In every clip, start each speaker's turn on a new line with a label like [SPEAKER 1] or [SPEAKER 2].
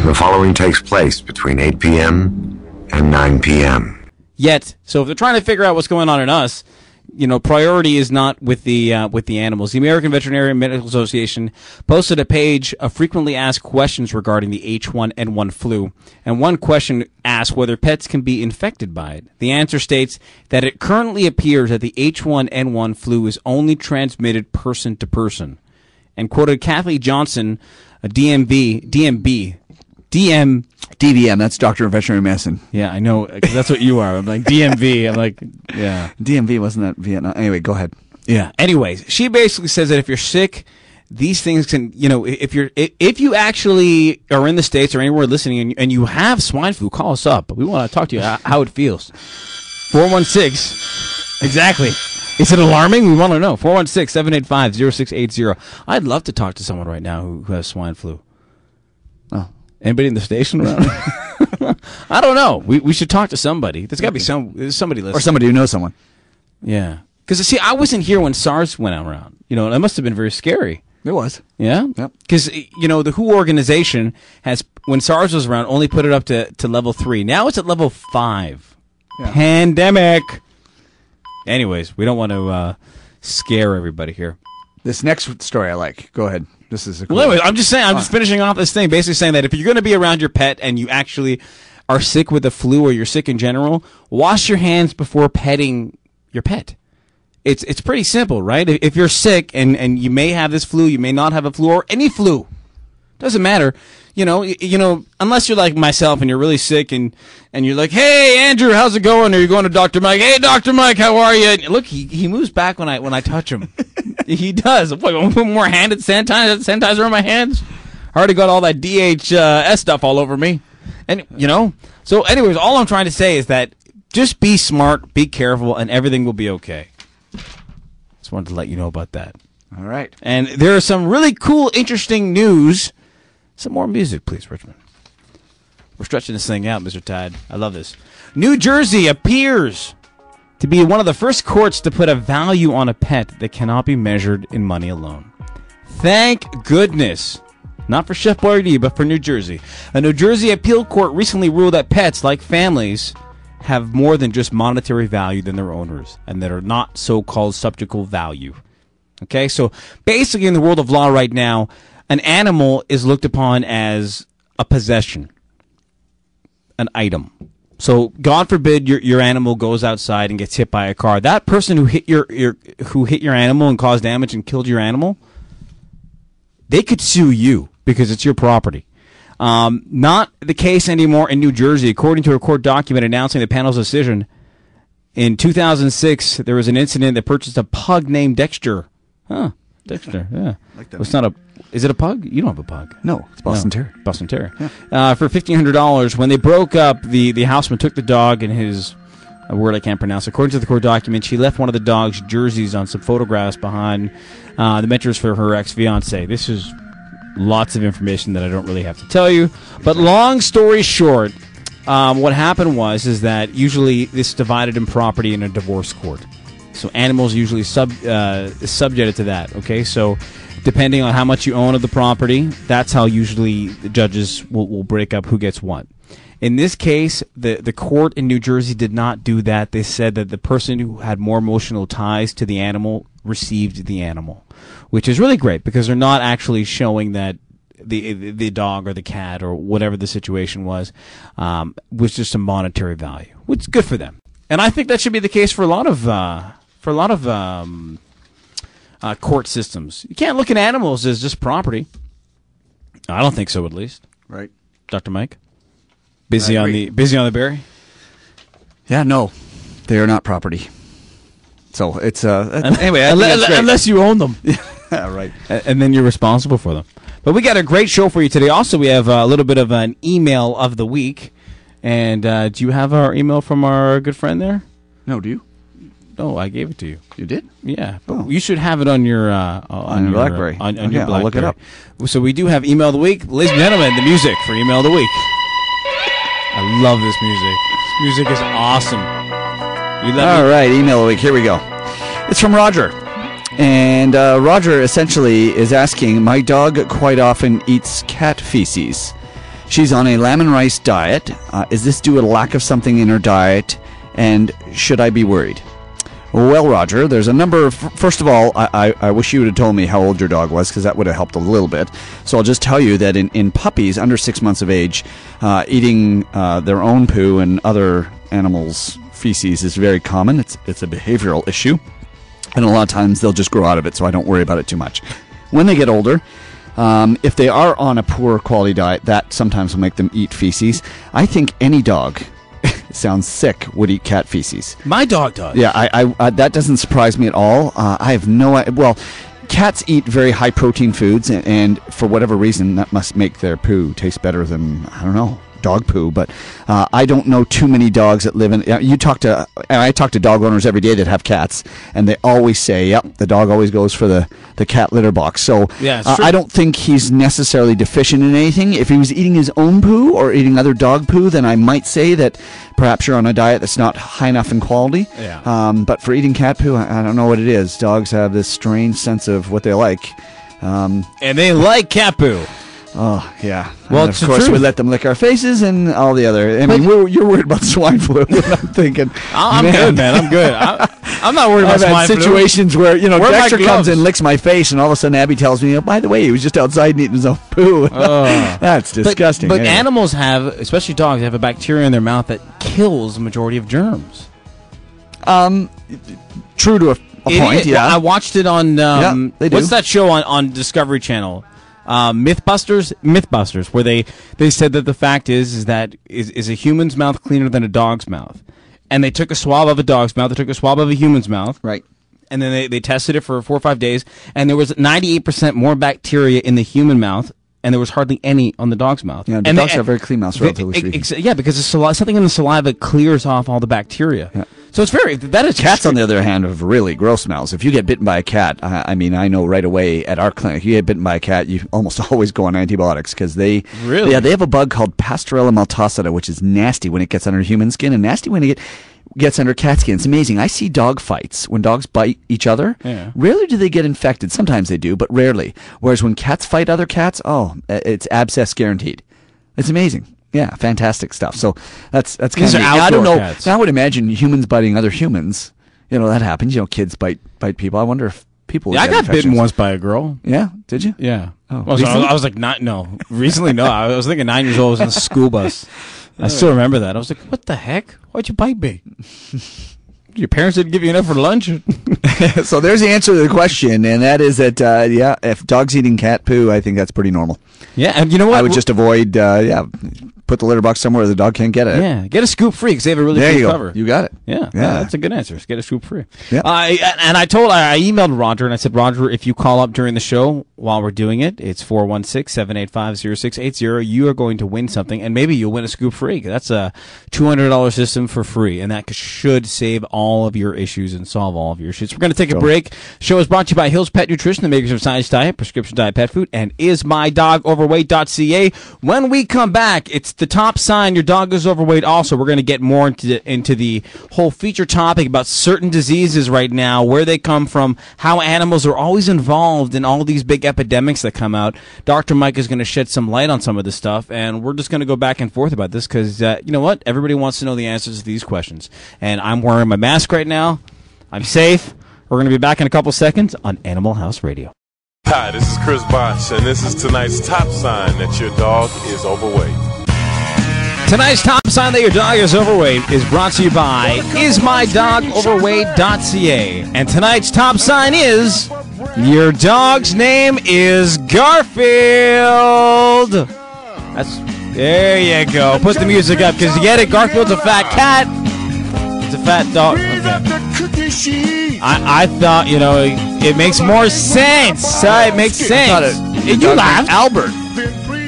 [SPEAKER 1] The following takes place between 8 p.m. and 9 p.m.
[SPEAKER 2] Yet, so if they're trying to figure out what's going on in us, priority is not with the animals. The American Veterinary Medical Association posted a page of frequently asked questions regarding the H1N1 flu, and one question asked whether pets can be infected by it. The answer states that it currently appears that the H1N1 flu is only transmitted person to person, and quoted Kathleen Johnson, a DVM, that's Doctor of Veterinary Medicine. Yeah, I know, because that's what you are. I'm like, DMV. I'm like, yeah. DMV, wasn't that Vietnam? Anyway, go ahead. Yeah. Anyways, she basically says that if you're sick, these things can, if you actually are in the States or anywhere listening and you have swine flu, call us up. We want to talk to you how it feels. 416. Exactly. Is it alarming? We want to know. 416-785-0680. I'd love to talk to someone right now who has swine flu. Oh. Anybody in the station around? I don't know. We should talk to somebody. There's got to be somebody listening. Or somebody who knows someone. Yeah. Because, see, I wasn't here when SARS went around. That must have been very scary. It was. Yeah? Yep. Because, the WHO organization has, when SARS was around, only put it up to level 3. Now it's at level 5. Yeah. Pandemic. Anyways, we don't want to scare everybody here. This next story I like. Go ahead. This is a cool anyway, I'm just saying, I'm just finishing off this thing, basically saying that if you're going to be around your pet and you actually are sick with the flu or you're sick in general, wash your hands before petting your pet. It's pretty simple, right? If you're sick and you may have this flu, you may not have a flu, or any flu, doesn't matter. Unless you're like myself and you're really sick and you're like, hey, Andrew, how's it going? Or you're going to Dr. Mike. Hey, Dr. Mike, how are you? And look, he moves back when I touch him. He does. I'm going to put more hand sanitizer on my hands. I already got all that DHS stuff all over me. And, so anyways, all I'm trying to say is that just be smart, be careful, and everything will be okay. Just wanted to let you know about that. All right. And there are some really cool, interesting news. Some more music, please, Richmond. We're stretching this thing out, Mr. Tide. I love this. New Jersey appears to be one of the first courts to put a value on a pet that cannot be measured in money alone. Thank goodness. Not for Chef Boyardee, but for New Jersey. A New Jersey appeal court recently ruled that pets, like families, have more than just monetary value than their owners, and that are not so-called subjectual value. Okay, so basically in the world of law right now, an animal is looked upon as a possession, an item. So, God forbid your animal goes outside and gets hit by a car. That person who hit your animal and caused damage and killed your animal, they could sue you because it's your property. Not the case anymore in New Jersey. According to a court document announcing the panel's decision, in 2006 there was an incident that purchased a pug named Dexter. Huh? Dexter, yeah. Like that. It's not a. Is it a pug? You don't have a pug. No, it's Boston Terrier. Boston Terrier. Yeah. For $1,500, when they broke up, the houseman took the dog and his, a word I can't pronounce. According to the court document, she left one of the dog's jerseys on some photographs behind the mattress for her ex-fiance. This is lots of information that I don't really have to tell you. But long story short, what happened is that usually this is divided in property in a divorce court. So animals usually subjected to that, okay? So depending on how much you own of the property, that's how usually the judges will break up who gets what. In this case, the court in New Jersey did not do that. They said that the person who had more emotional ties to the animal received the animal, which is really great because they're not actually showing that the dog or the cat or whatever the situation was just a monetary value, which is good for them. And I think that should be the case for a lot of court systems. You can't look at animals as just property. I don't think so, at least. Right, Dr. Mike. Busy on the berry. Yeah, no, they are not property. So it's anyway. Unless you own them. Yeah, right. And then you're responsible for them. But we got a great show for you today. Also, we have a little bit of an email of the week. And do you have our email from our good friend there? No, do you? No, I gave it to you. You did? Yeah. But you should have it on your on your BlackBerry. On your BlackBerry. I'll look it up. So we do have email of the week. Ladies and gentlemen, the music for email of the week. I love this music. This music is awesome. All right, email of the week. Here we go. It's from Roger. And Roger essentially is asking, my dog quite often eats cat feces.
[SPEAKER 3] She's on a lamb and rice diet. Is this due to lack of something in her diet? And should I be worried? Well, Roger, there's a number of... First of all, I wish you would have told me how old your dog was, because that would have helped a little bit. So I'll just tell you that in puppies under 6 months of age, eating their own poo and other animals' feces is very common. It's a behavioral issue. And a lot of times they'll just grow out of it, so I don't worry about it too much. When they get older... if they are on a poor quality diet, that sometimes will make them eat feces. I think any dog, sounds sick, would eat cat feces.
[SPEAKER 2] My dog does.
[SPEAKER 3] Yeah, I that doesn't surprise me at all. I have no idea. Well, cats eat very high protein foods, and for whatever reason, that must make their poo taste better than, I don't know, dog poo. But I don't know too many dogs that live in... I talk to dog owners every day that have cats, and they always say, yep, the dog always goes for the cat litter box. So
[SPEAKER 2] yeah, it's true.
[SPEAKER 3] I don't think he's necessarily deficient in anything. If he was eating his own poo or eating other dog poo, then I might say that perhaps you're on a diet that's not high enough in quality.
[SPEAKER 2] Yeah.
[SPEAKER 3] But for eating cat poo, I don't know what it is. Dogs have this strange sense of what they like.
[SPEAKER 2] And they like cat poo.
[SPEAKER 3] Oh, yeah.
[SPEAKER 2] Well,
[SPEAKER 3] and of course, we let them lick our faces and all the other... I mean, you're worried about swine flu. I'm thinking...
[SPEAKER 2] I'm good, man. I'm good. I'm not worried about swine flu.
[SPEAKER 3] I've had situations where, Dexter comes
[SPEAKER 2] gloves?
[SPEAKER 3] and licks my face, and all of a sudden Abby tells me, oh, by the way, he was just outside eating his own poo. That's disgusting.
[SPEAKER 2] But
[SPEAKER 3] anyway.
[SPEAKER 2] animals have, especially dogs, have a bacteria in their mouth that kills the majority of germs.
[SPEAKER 3] True to a point, yeah.
[SPEAKER 2] Well, I watched it on...
[SPEAKER 3] they do.
[SPEAKER 2] What's that show on Discovery Channel? Mythbusters, where they said that the fact is that is a human's mouth cleaner than a dog's mouth, and they took a swab of a dog's mouth, they took a swab of a human's mouth,
[SPEAKER 3] right,
[SPEAKER 2] and then they tested it for 4 or 5 days, and there was 98% more bacteria in the human mouth, and there was hardly any on the dog's mouth.
[SPEAKER 3] Yeah, dogs have very clean mouths, relatively speaking.
[SPEAKER 2] Yeah, because something in the saliva clears off all the bacteria. Yeah. So it's that is
[SPEAKER 3] cats, on the other hand, have really gross mouths. If you get bitten by a cat, I know right away at our clinic, you get bitten by a cat, you almost always go on antibiotics because they have a bug called Pastorella maltosida, which is nasty when it gets under human skin and nasty when it gets under cat skin. It's amazing. I see dog fights when dogs bite each other. Yeah. Rarely do they get infected. Sometimes they do, but rarely. Whereas when cats fight other cats, it's abscess guaranteed. It's amazing. Yeah, fantastic stuff. So that's kind of... I don't know. Cats. I would imagine humans biting other humans. That happens. Kids bite people. I wonder if people...
[SPEAKER 2] Yeah, I got bitten once by a girl.
[SPEAKER 3] Yeah? Did you?
[SPEAKER 2] Yeah.
[SPEAKER 3] Oh,
[SPEAKER 2] well, I was like, no. Recently, no. I was thinking 9 years old. I was in a school bus. I still remember that. I was like, what the heck? Why'd you bite me? Your parents didn't give you enough for lunch?
[SPEAKER 3] So there's the answer to the question, and that is that, if dogs eating cat poo, I think that's pretty normal.
[SPEAKER 2] Yeah, and you know what?
[SPEAKER 3] I would just avoid, put the litter box somewhere the dog can't get it.
[SPEAKER 2] Yeah, get a scoop free because they have a really cool cover.
[SPEAKER 3] You got it.
[SPEAKER 2] Yeah, that's a good answer. Get a scoop free.
[SPEAKER 3] Yeah.
[SPEAKER 2] I emailed Roger and I said, Roger, if you call up during the show while we're doing it, it's 416-785-0680. You are going to win something, and maybe you'll win a scoop free. That's a $200 system for free, and that should save all of your issues and solve all of your issues. We're going to take a break. Show is brought to you by Hill's Pet Nutrition, the makers of Science Diet, Prescription Diet Pet Food, and IsMyDogOverweight.ca. When we come back, it's the top sign your dog is overweight. Also, we're going to get more into the whole feature topic about certain diseases right now, where they come from, how animals are always involved in all these big epidemics that come out. Dr. Mike is going to shed some light on some of this stuff, and we're just going to go back and forth about this because, you know what? Everybody wants to know the answers to these questions. And I'm wearing my mask right now. I'm safe. We're going to be back in a couple seconds on Animal House Radio.
[SPEAKER 4] Hi, this is Chris Bonch, and this is tonight's top sign that your dog is overweight.
[SPEAKER 2] Tonight's top sign that your dog is overweight is brought to you by IsMyDogOverweight.ca. And tonight's top sign is your dog's name is Garfield. There you go. Put the music up because you get it. Garfield's a fat cat. It's a fat dog. Okay. I thought, it makes more sense. It makes sense. You laughed.
[SPEAKER 3] Albert.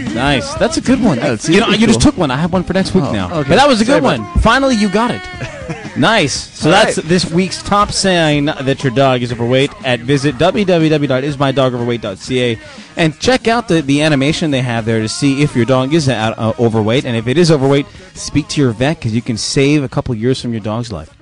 [SPEAKER 2] Nice. That's a good one.
[SPEAKER 3] Yeah,
[SPEAKER 2] you just took one. I have one for next week now.
[SPEAKER 3] Okay.
[SPEAKER 2] But that was a good one. Finally, you got it. Nice. So that's this week's top sign that your dog is overweight. Visit www.ismydogoverweight.ca and check out the animation they have there to see if your dog is overweight. And if it is overweight, speak to your vet because you can save a couple years from your dog's life.